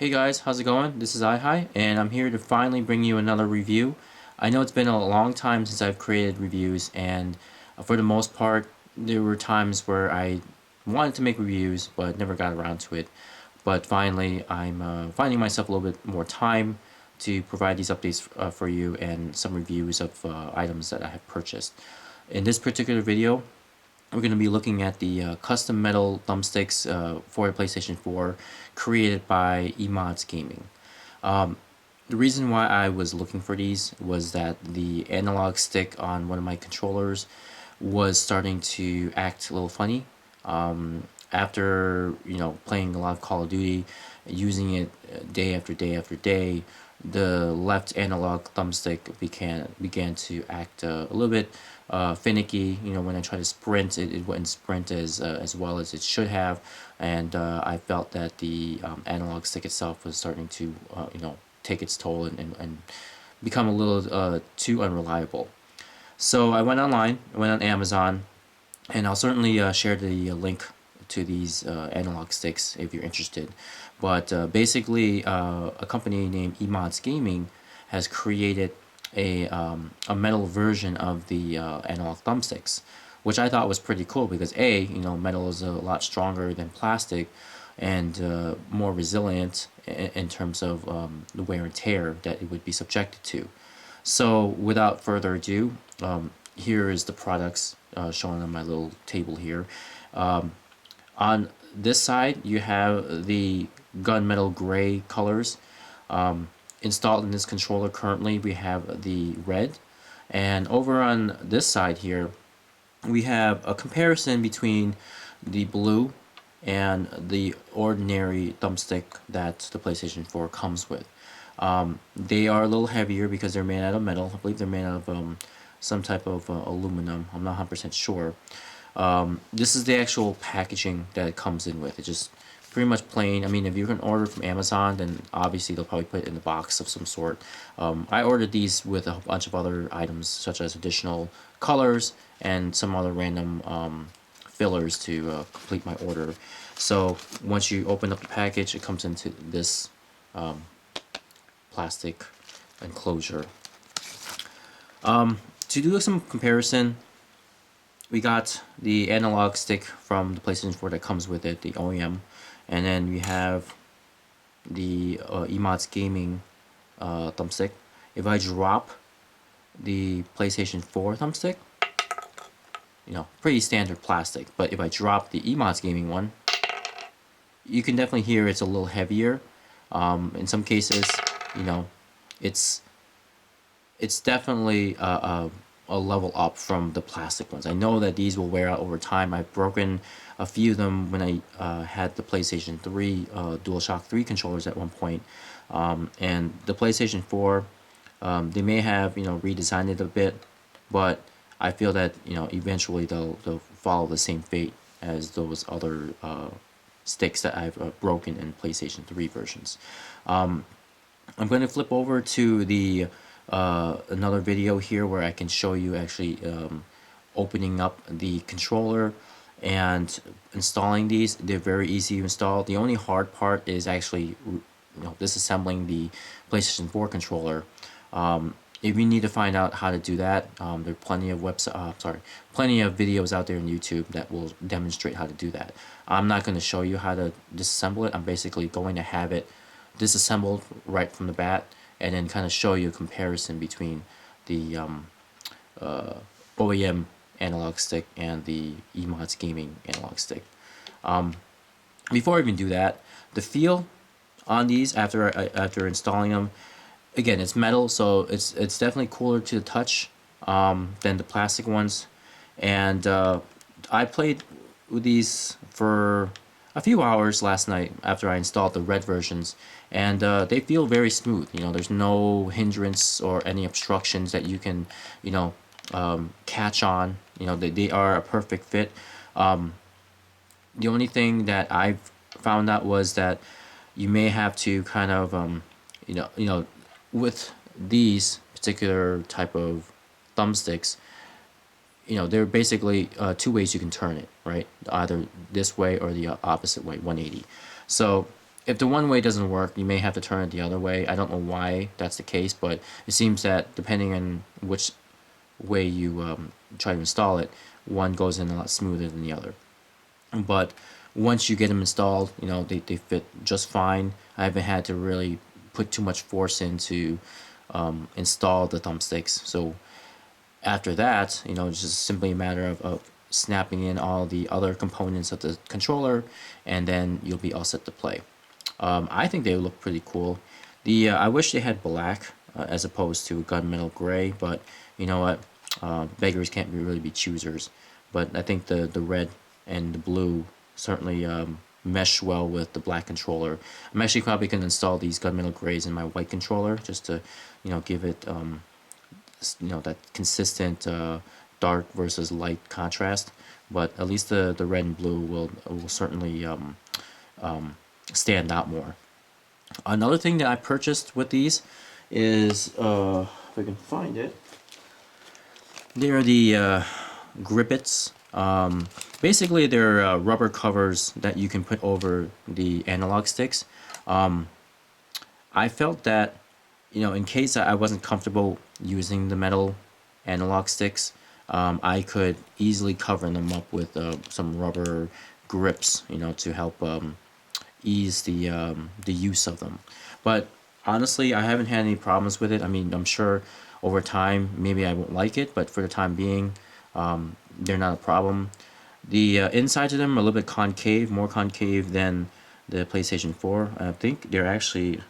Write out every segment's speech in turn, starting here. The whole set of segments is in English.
Hey guys, how's it going? This is iHi, and I'm here to finally bring you another review. I know it's been a long time since I've created reviews, and for the most part, there were times where I wanted to make reviews, but never got around to it. But finally, I'm finding myself a little bit more time to provide these updates for you and some reviews of items that I have purchased. In this particular video, we're going to be looking at the custom metal thumbsticks for the PlayStation 4 created by Emods Gaming. The reason why I was looking for these was that the analog stick on one of my controllers was starting to act a little funny. After playing a lot of Call of Duty, using it day after day after day, the left analog thumbstick began to act a little bit finicky. When I tried to sprint, it wouldn't sprint as well as it should have, and I felt that the analog stick itself was starting to take its toll and become a little too unreliable. So I went online, I went on Amazon, and I'll certainly share the link to these analog sticks if you're interested. But basically, a company named Emods Gaming has created a metal version of the analog thumbsticks, which I thought was pretty cool because metal is a lot stronger than plastic and more resilient in terms of the wear and tear that it would be subjected to. So without further ado, here is the products shown on my little table here. On this side, you have the gunmetal gray colors. Installed in this controller currently, we have the red. And over on this side here, we have a comparison between the blue and the ordinary thumbstick that the PlayStation 4 comes with. They are a little heavier because they're made out of metal. I believe they're made out of some type of aluminum. I'm not 100% sure. This is the actual packaging that it comes in with. It's just pretty much plain. I mean, if you can order from Amazon, then obviously they'll probably put it in a box of some sort. I ordered these with a bunch of other items, such as additional colors and some other random fillers to complete my order. So once you open up the package, it comes into this plastic enclosure. To do some comparison, we got the analog stick from the PlayStation 4 that comes with it, the OEM, and then we have the Emods Gaming thumbstick. If I drop the PlayStation 4 thumbstick, pretty standard plastic, but if I drop the Emods Gaming one, you can definitely hear it's a little heavier. In some cases, it's definitely a level up from the plastic ones. I know that these will wear out over time. I've broken a few of them when I had the PlayStation 3 DualShock 3 controllers at one point. And the PlayStation 4, they may have redesigned it a bit, but I feel that eventually they'll follow the same fate as those other sticks that I've broken in PlayStation 3 versions. I'm going to flip over to the another video here where I can show you actually opening up the controller and installing these. They're very easy to install. The only hard part is actually disassembling the PlayStation 4 controller. If you need to find out how to do that, there are plenty of plenty of videos out there on YouTube that will demonstrate how to do that. I'm not going to show you how to disassemble it. I'm basically going to have it disassembled right from the bat, and then kind of show you a comparison between the OEM analog stick and the Emods Gaming analog stick. Before I even do that, the feel on these after installing them, again, it's metal, so it's definitely cooler to the touch than the plastic ones. And I played with these for a few hours last night after I installed the red versions, and they feel very smooth. There's no hindrance or any obstructions that you can catch on. They are a perfect fit. The only thing that I've found out was that you may have to kind of with these particular type of thumbsticks, there are basically two ways you can turn it, right? Either this way or the opposite way, 180. So if the one way doesn't work, you may have to turn it the other way. I don't know why that's the case, but it seems that depending on which way you try to install it, one goes in a lot smoother than the other. But once you get them installed, they fit just fine. I haven't had to really put too much force into install the thumbsticks. So after that, it's just simply a matter of snapping in all the other components of the controller, and then you'll be all set to play. I think they look pretty cool. I wish they had black as opposed to gunmetal gray, but you know what? Beggars can't really be choosers. But I think the red and the blue certainly mesh well with the black controller. I'm actually probably going to install these gunmetal grays in my white controller just to, give it, that consistent dark versus light contrast. But at least the red and blue will certainly stand out more. Another thing that I purchased with these is, if I can find it, they're the grippets. Basically, they're rubber covers that you can put over the analog sticks. I felt that, in case I wasn't comfortable using the metal analog sticks, I could easily cover them up with some rubber grips, to help ease the use of them. But honestly, I haven't had any problems with it. I mean, I'm sure over time maybe I won't like it, but for the time being, they're not a problem. The insides of them are a little bit concave, more concave than the PlayStation 4. I think they're actually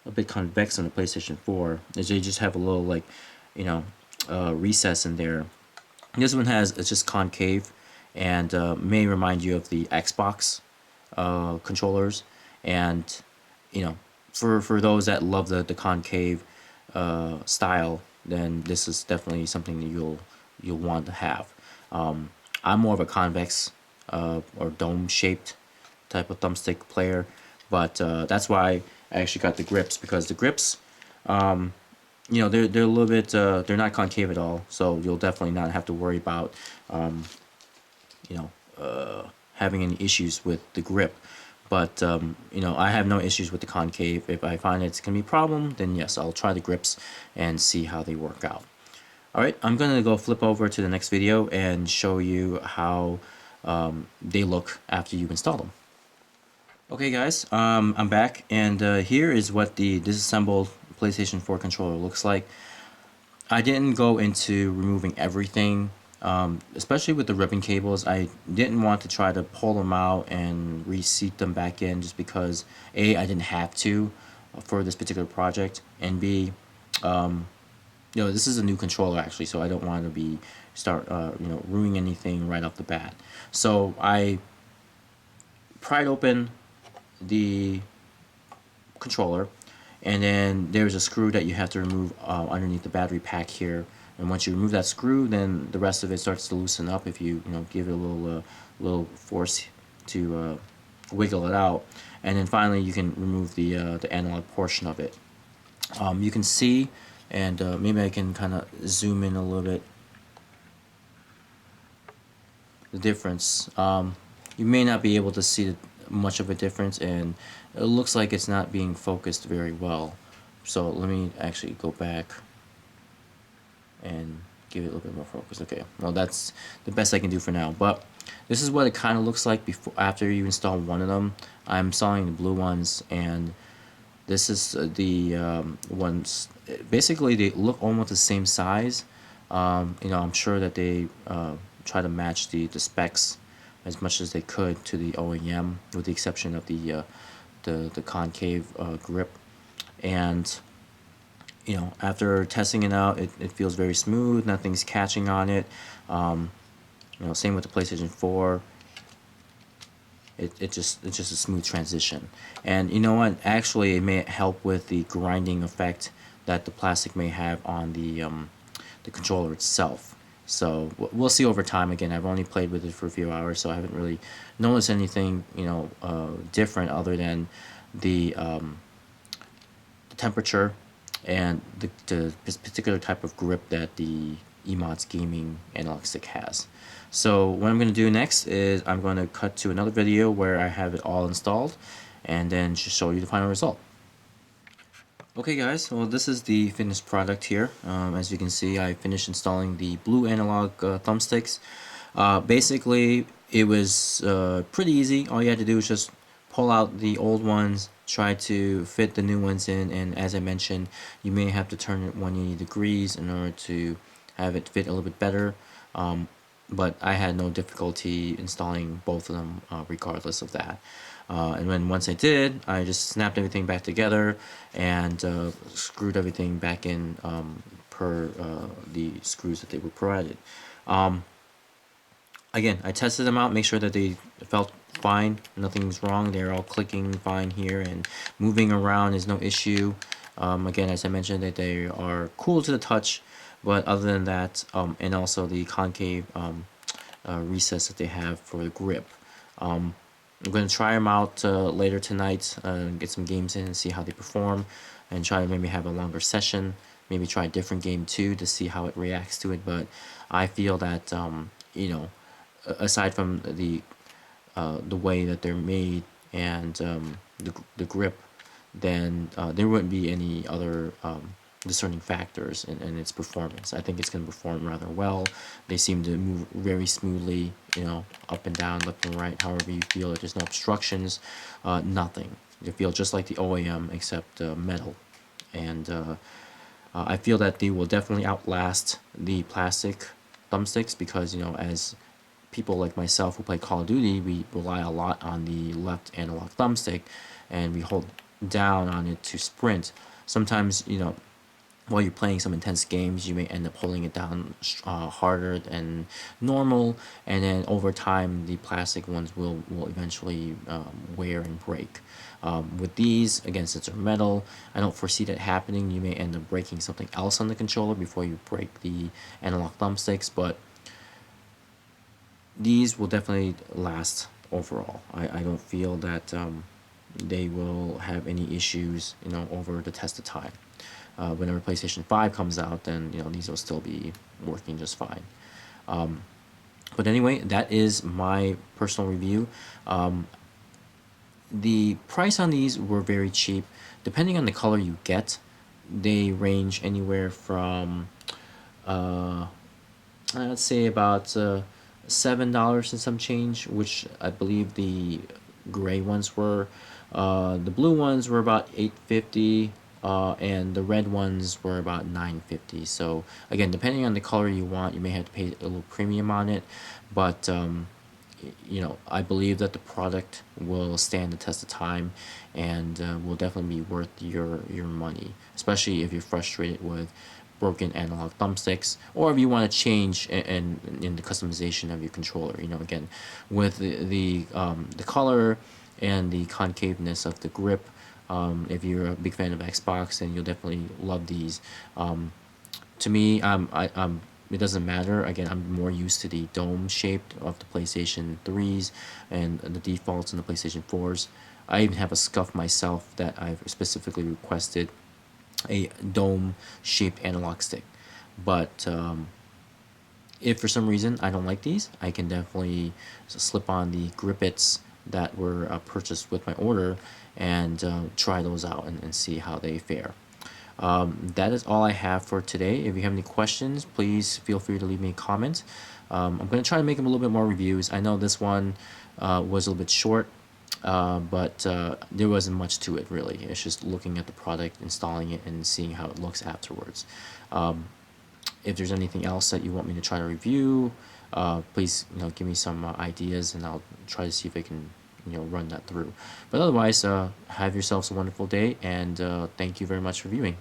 a bit convex on the PlayStation 4. They just have a little recess in there. This one it's just concave, and may remind you of the Xbox controllers, and for those that love the concave style, then this is definitely something that you'll want to have. I'm more of a convex or dome shaped type of thumbstick player, but that's why I actually got the grips, because the grips, they're a little bit they're not concave at all, so you'll definitely not have to worry about having any issues with the grip. But I have no issues with the concave. If I find it's gonna be a problem, then yes, I'll try the grips and see how they work out. Alright, I'm gonna go flip over to the next video and show you how they look after you install them. Okay guys, I'm back, and here is what the disassembled PlayStation 4 controller looks like. I didn't go into removing everything, especially with the ribbon cables. I didn't want to try to pull them out and reseat them back in, just because A, I didn't have to for this particular project, and B, this is a new controller actually, so I don't want to start ruining anything right off the bat. So I pried open the controller, and then there's a screw that you have to remove underneath the battery pack here. And once you remove that screw, then the rest of it starts to loosen up if you give it a little force to wiggle it out. And then finally you can remove the analog portion of it. You can see, and maybe I can kind of zoom in a little bit, the difference. You may not be able to see much of a difference, and it looks like it's not being focused very well. So let me actually go back and give it a little bit more focus. Okay, well, that's the best I can do for now, but this is what it kind of looks like after you install one of them. I'm installing the blue ones, and this is the ones. Basically, they look almost the same size. I'm sure that they try to match the specs as much as they could to the OEM, with the exception of the concave grip. And after testing it out, it feels very smooth. Nothing's catching on it. Same with the PlayStation 4. It's just a smooth transition. And you know what? Actually, it may help with the grinding effect that the plastic may have on the controller itself. So we'll see over time. Again, I've only played with it for a few hours, so I haven't really noticed anything different other than the temperature and the particular type of grip that the Emods gaming analog stick has. So what I'm going to do next is I'm going to cut to another video where I have it all installed, and then just show you the final result. Okay guys, well this is the finished product here. As you can see, I finished installing the blue analog thumbsticks. Basically, it was pretty easy. All you had to do was just pull out the old ones, try to fit the new ones in, and as I mentioned, you may have to turn it 180 degrees in order to have it fit a little bit better. But I had no difficulty installing both of them regardless of that. And when once I did, I just snapped everything back together and screwed everything back in per the screws that they were provided. Again, I tested them out, make sure that they felt fine, nothing's wrong, they're all clicking fine here, and moving around is no issue. Again, as I mentioned, that they are cool to the touch, but other than that, and also the concave recess that they have for the grip. I'm going to try them out later tonight, get some games in and see how they perform, and try to maybe have a longer session, maybe try a different game too to see how it reacts to it. But I feel that, you know, aside from the way that they're made and the grip, then there wouldn't be any other discerning factors in its performance. I think it's going to perform rather well. They seem to move very smoothly, you know, up and down, left and right, however you feel. There's no obstructions, nothing. You feel just like the OEM except metal. And I feel that they will definitely outlast the plastic thumbsticks because, you know, as people like myself who play Call of Duty, we rely a lot on the left analog thumbstick, and we hold down on it to sprint. Sometimes, you know, while you're playing some intense games, you may end up holding it down harder than normal, and then over time, the plastic ones will eventually wear and break. With these, again, since they're metal, I don't foresee that happening. You may end up breaking something else on the controller before you break the analog thumbsticks, but these will definitely last overall. I don't feel that they will have any issues, you know, over the test of time. Whenever PlayStation 5 comes out, then, you know, these will still be working just fine. But anyway, that is my personal review. The price on these were very cheap. Depending on the color you get, they range anywhere from let's say about $7 and some change, which I believe the gray ones were. The blue ones were about $8.50, and the red ones were about $9.50. So again, depending on the color you want, you may have to pay a little premium on it, but you know, I believe that the product will stand the test of time and will definitely be worth your money, especially if you're frustrated with broken analog thumbsticks, or if you want to change in the customization of your controller. You know, again, with the color and the concaveness of the grip, if you're a big fan of Xbox, then you'll definitely love these. To me, it doesn't matter. Again, I'm more used to the dome shaped of the PlayStation 3s and the defaults in the PlayStation 4s. I even have a scuff myself that I've specifically requested a dome shaped analog stick. But if for some reason I don't like these, I can definitely slip on the grippets that were purchased with my order and try those out and see how they fare. That is all I have for today. If you have any questions, please feel free to leave me a comment. I'm going to try to make them a little bit more reviews. I know this one was a little bit short, but there wasn't much to it really. It's just looking at the product, installing it, and seeing how it looks afterwards. If there's anything else that you want me to try to review, please, you know, give me some ideas, and I'll try to see if I can, you know, run that through. But otherwise, have yourselves a wonderful day, and thank you very much for viewing.